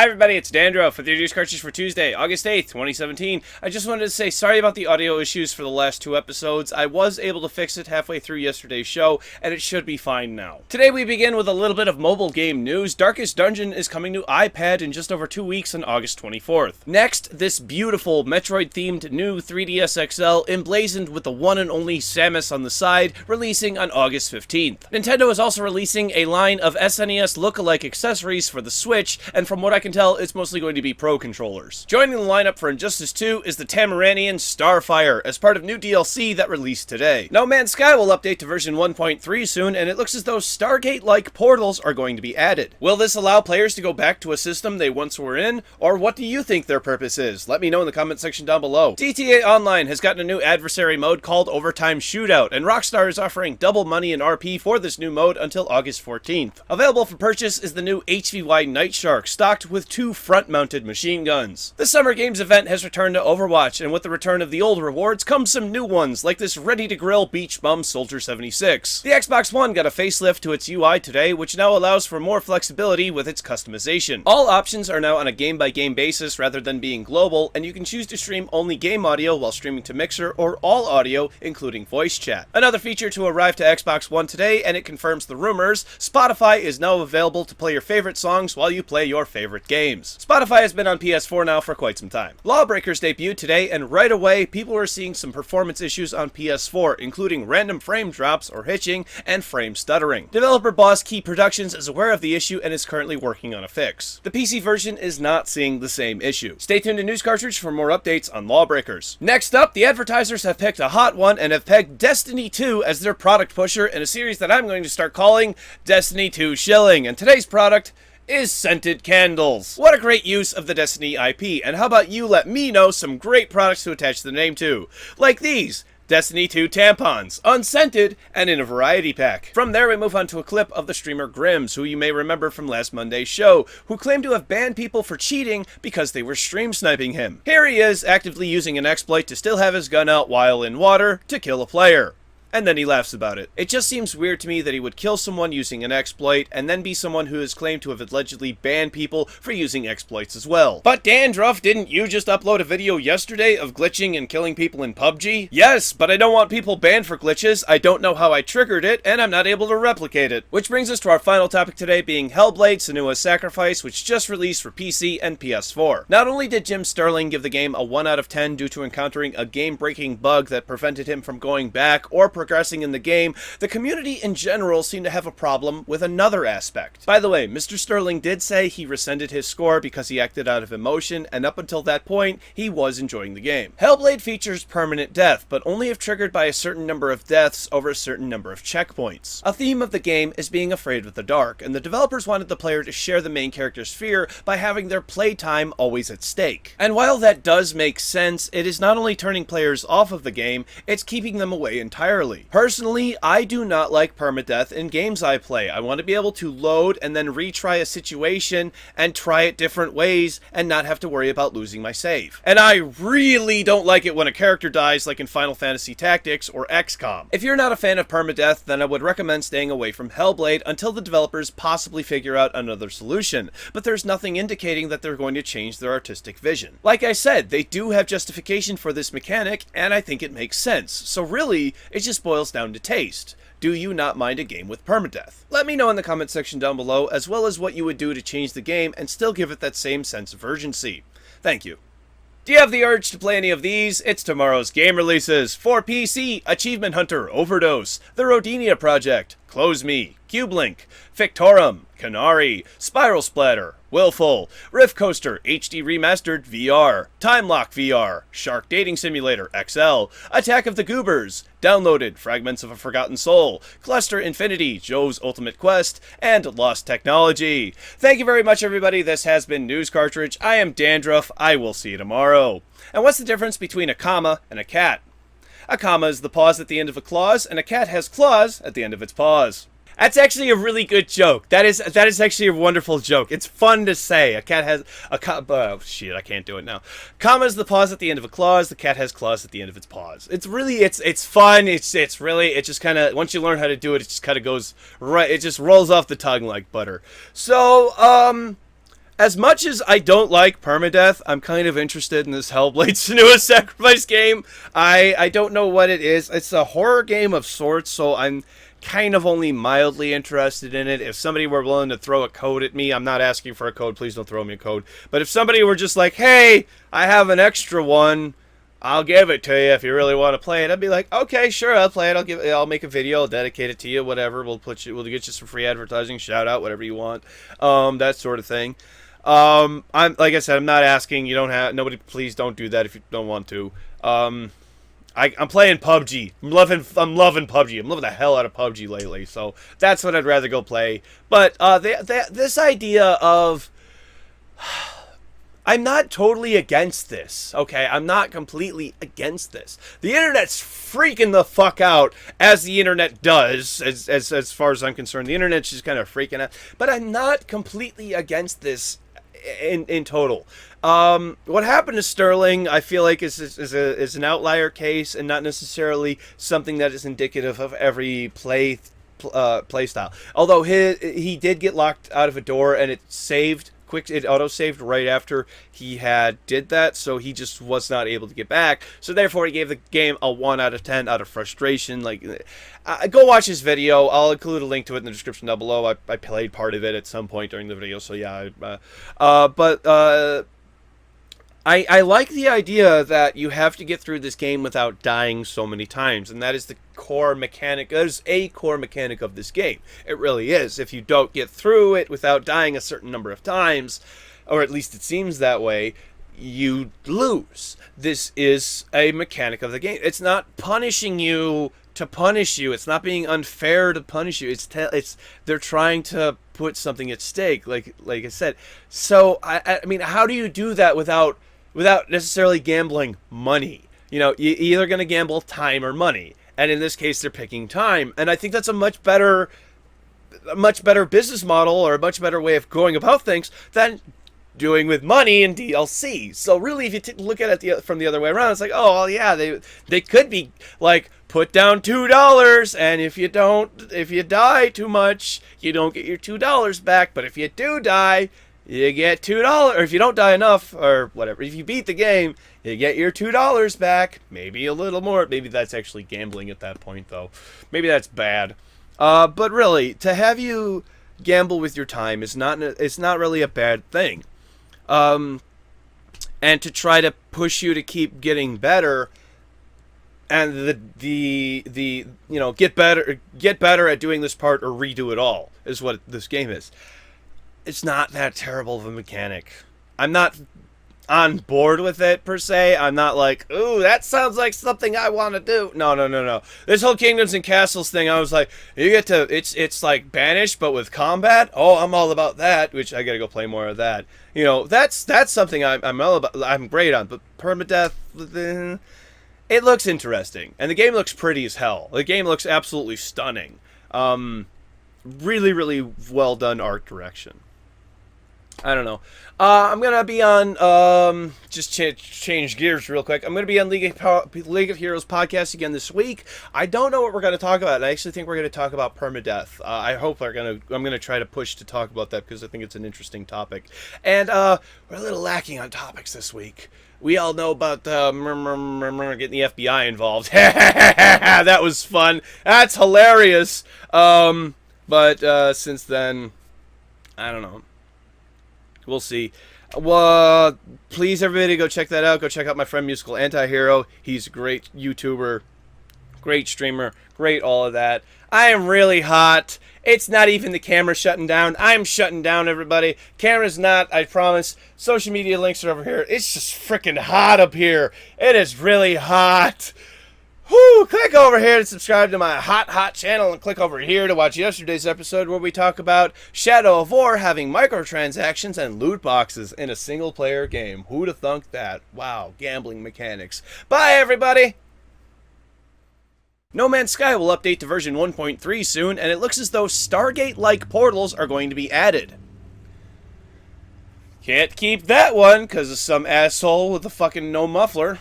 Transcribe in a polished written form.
Hi everybody, it's Dandruff with your news Cartridge for Tuesday, August 8th, 2017. I just wanted to say sorry about the audio issues for the last two episodes. I was able to fix it halfway through yesterday's show, and it should be fine now. Today we begin with a little bit of mobile game news. Darkest Dungeon is coming to iPad in just over 2 weeks on August 24th. Next, this beautiful Metroid-themed new 3DS XL emblazoned with the one and only Samus on the side, releasing on August 15th. Nintendo is also releasing a line of SNES look-alike accessories for the Switch, and from what I can tell, it's mostly going to be Pro controllers. Joining the lineup for Injustice 2 is the Tamaranian Starfire, as part of new DLC that released today. No Man's Sky will update to version 1.3 soon, and it looks as though Stargate-like portals are going to be added. Will this allow players to go back to a system they once were in, or what do you think their purpose is? Let me know in the comment section down below. GTA Online has gotten a new adversary mode called Overtime Shootout, and Rockstar is offering double money in RP for this new mode until August 14th. Available for purchase is the new HVY Night Shark, stocked with two front-mounted machine guns. The Summer Games event has returned to Overwatch, and with the return of the old rewards come some new ones, like this ready-to-grill Beach Bum Soldier 76. The Xbox One got a facelift to its UI today, which now allows for more flexibility with its customization. All options are now on a game-by-game basis rather than being global, and you can choose to stream only game audio while streaming to Mixer, or all audio, including voice chat. Another feature to arrive to Xbox One today, and it confirms the rumors: Spotify is now available to play your favorite songs while you play your favorite games. Spotify has been on PS4 now for quite some time. Lawbreakers debuted today, and right away, people are seeing some performance issues on PS4, including random frame drops or hitching and frame stuttering. Developer Boss Key Productions is aware of the issue and is currently working on a fix. The PC version is not seeing the same issue. Stay tuned to News Cartridge for more updates on Lawbreakers. Next up, the advertisers have picked a hot one and have pegged Destiny 2 as their product pusher in a series that I'm going to start calling Destiny 2 Shilling, and today's product is scented candles. What a great use of the Destiny IP, and how about you let me know some great products to attach the name to, like these Destiny 2 tampons, unscented and in a variety pack. From there we move on to a clip of the streamer Grimmmz, who you may remember from last Monday's show, who claimed to have banned people for cheating because they were stream sniping him. Here he is, actively using an exploit to still have his gun out while in water to kill a player. And then he laughs about it. It just seems weird to me that he would kill someone using an exploit and then be someone who is claimed to have allegedly banned people for using exploits as well. But Dandruff, didn't you just upload a video yesterday of glitching and killing people in PUBG? Yes, but I don't want people banned for glitches, I don't know how I triggered it, and I'm not able to replicate it. Which brings us to our final topic today, being Hellblade: Senua's Sacrifice, which just released for PC and PS4. Not only did Jim Sterling give the game a 1 out of 10 due to encountering a game-breaking bug that prevented him from going back or progressing in the game, the community in general seemed to have a problem with another aspect. By the way, Mr. Sterling did say he rescinded his score because he acted out of emotion, and up until that point, he was enjoying the game. Hellblade features permanent death, but only if triggered by a certain number of deaths over a certain number of checkpoints. A theme of the game is being afraid of the dark, and the developers wanted the player to share the main character's fear by having their playtime always at stake. And while that does make sense, it is not only turning players off of the game, it's keeping them away entirely. Personally, I do not like permadeath in games I play. I want to be able to load and then retry a situation and try it different ways and not have to worry about losing my save. And I really don't like it when a character dies, like in Final Fantasy Tactics or XCOM. If you're not a fan of permadeath, then I would recommend staying away from Hellblade until the developers possibly figure out another solution, but there's nothing indicating that they're going to change their artistic vision. Like I said, they do have justification for this mechanic, and I think it makes sense. So really, it just boils down to taste. Do you not mind a game with permadeath? Let me know in the comment section down below, as well as what you would do to change the game and still give it that same sense of urgency. Thank you. Do you have the urge to play any of these? It's tomorrow's game releases. For PC, Achievement Hunter Overdose, The Rodinia Project, Close Me, CubeLink, Victorum, Canary, Spiral Splatter, Willful, Rift Coaster HD Remastered VR, Time Lock VR, Shark Dating Simulator XL, Attack of the Goobers, downloaded Fragments of a Forgotten Soul, Cluster Infinity, Joe's Ultimate Quest, and Lost Technology. Thank you very much, everybody. This has been News Cartridge. I am Dandruff. I will see you tomorrow. And what's the difference between a comma and a cat? A comma is the pause at the end of a clause, and a cat has claws at the end of its paws. That's actually a really good joke. That is actually a wonderful joke. It's fun to say. A cat has a oh shit, I can't do it now. Comma is the pause at the end of a clause. The cat has claws at the end of its paws. It's really it's fun. It's really it just kind of, once you learn how to do it, it just kind of goes right. It just rolls off the tongue like butter. So As much as I don't like permadeath, I'm kind of interested in this Hellblade Senua Sacrifice game. I don't know what it is. It's a horror game of sorts, so I'm kind of only mildly interested in it. If somebody were willing to throw a code at me, I'm not asking for a code, please don't throw me a code. But if somebody were just like, hey, I have an extra one, I'll give it to you if you really want to play it, I'd be like, okay, sure, I'll play it. I'll make a video, I'll dedicate it to you, whatever. We'll get you some free advertising, shout out, whatever you want, that sort of thing. I'm like I said, I'm not asking. You don't have nobody. Please don't do that if you don't want to. I'm playing PUBG. I'm loving PUBG. I'm loving the hell out of PUBG lately. So that's what I'd rather go play. But this idea of I'm not totally against this. Okay, I'm not completely against this. The internet's freaking the fuck out, as the internet does, as far as I'm concerned. The internet's just kind of freaking out. But I'm not completely against this in total. What happened to Sterling, I feel like is an outlier case and not necessarily something that is indicative of every play style. Although he did get locked out of a door and it auto-saved right after he did that, so he just was not able to get back. So therefore, he gave the game a 1 out of 10 out of frustration. Like, go watch his video. I'll include a link to it in the description down below. I played part of it at some point during the video, so yeah. I like the idea that you have to get through this game without dying so many times, and that is the core mechanic. That is a core mechanic of this game. It really is. If you don't get through it without dying a certain number of times, or at least it seems that way, you lose. This is a mechanic of the game. It's not punishing you to punish you. It's not being unfair to punish you. They're trying to put something at stake, like I said. So I mean, how do you do that without necessarily gambling money? You know, you're either going to gamble time or money, and in this case, they're picking time. And I think that's a much better business model, or a much better way of going about things than doing with money and DLC. So really, if you look at it from the other way around, it's like, oh well, yeah, they could be like, put down $2, and if you die too much, you don't get your $2 back. But if you do die, you get $2, or if you don't die enough, or whatever, if you beat the game, you get your $2 back, maybe a little more. Maybe that's actually gambling at that point, though. Maybe that's bad. But really, to have you gamble with your time it's not really a bad thing. And to try to push you to keep getting better, and the you know, get better at doing this part or redo it all, is what this game is. It's not that terrible of a mechanic. I'm not on board with it, per se. I'm not like, ooh, that sounds like something I want to do. No. This whole Kingdoms and Castles thing, I was like, you get to, it's like Banished, but with combat? Oh, I'm all about that, which I gotta go play more of that. You know, that's something I'm all about, I'm great on, but permadeath, it looks interesting. And the game looks pretty as hell. The game looks absolutely stunning. Really, really well done art direction. I don't know. I'm going to be on, just change gears real quick. I'm going to be on League of Heroes podcast again this week. I don't know what we're going to talk about. I actually think we're going to talk about permadeath. I hope I'm going to try to push to talk about that, because I think it's an interesting topic. And we're a little lacking on topics this week. We all know about getting the FBI involved. That was fun. That's hilarious. But since then, I don't know. We'll see. Well, please, everybody, go check that out. Go check out my friend Musical Antihero. He's a great YouTuber, great streamer, great all of that. I am really hot. It's not even the camera shutting down. I'm shutting down, everybody. Camera's not, I promise. Social media links are over here. It's just freaking hot up here. It is really hot. Whoo! Click over here to subscribe to my hot channel, and click over here to watch yesterday's episode where we talk about Shadow of War having microtransactions and loot boxes in a single-player game. Who'd have thunk that? Wow, gambling mechanics. Bye, everybody! No Man's Sky will update to version 1.3 soon, and it looks as though Stargate-like portals are going to be added. Can't keep that one because of some asshole with a fucking no muffler.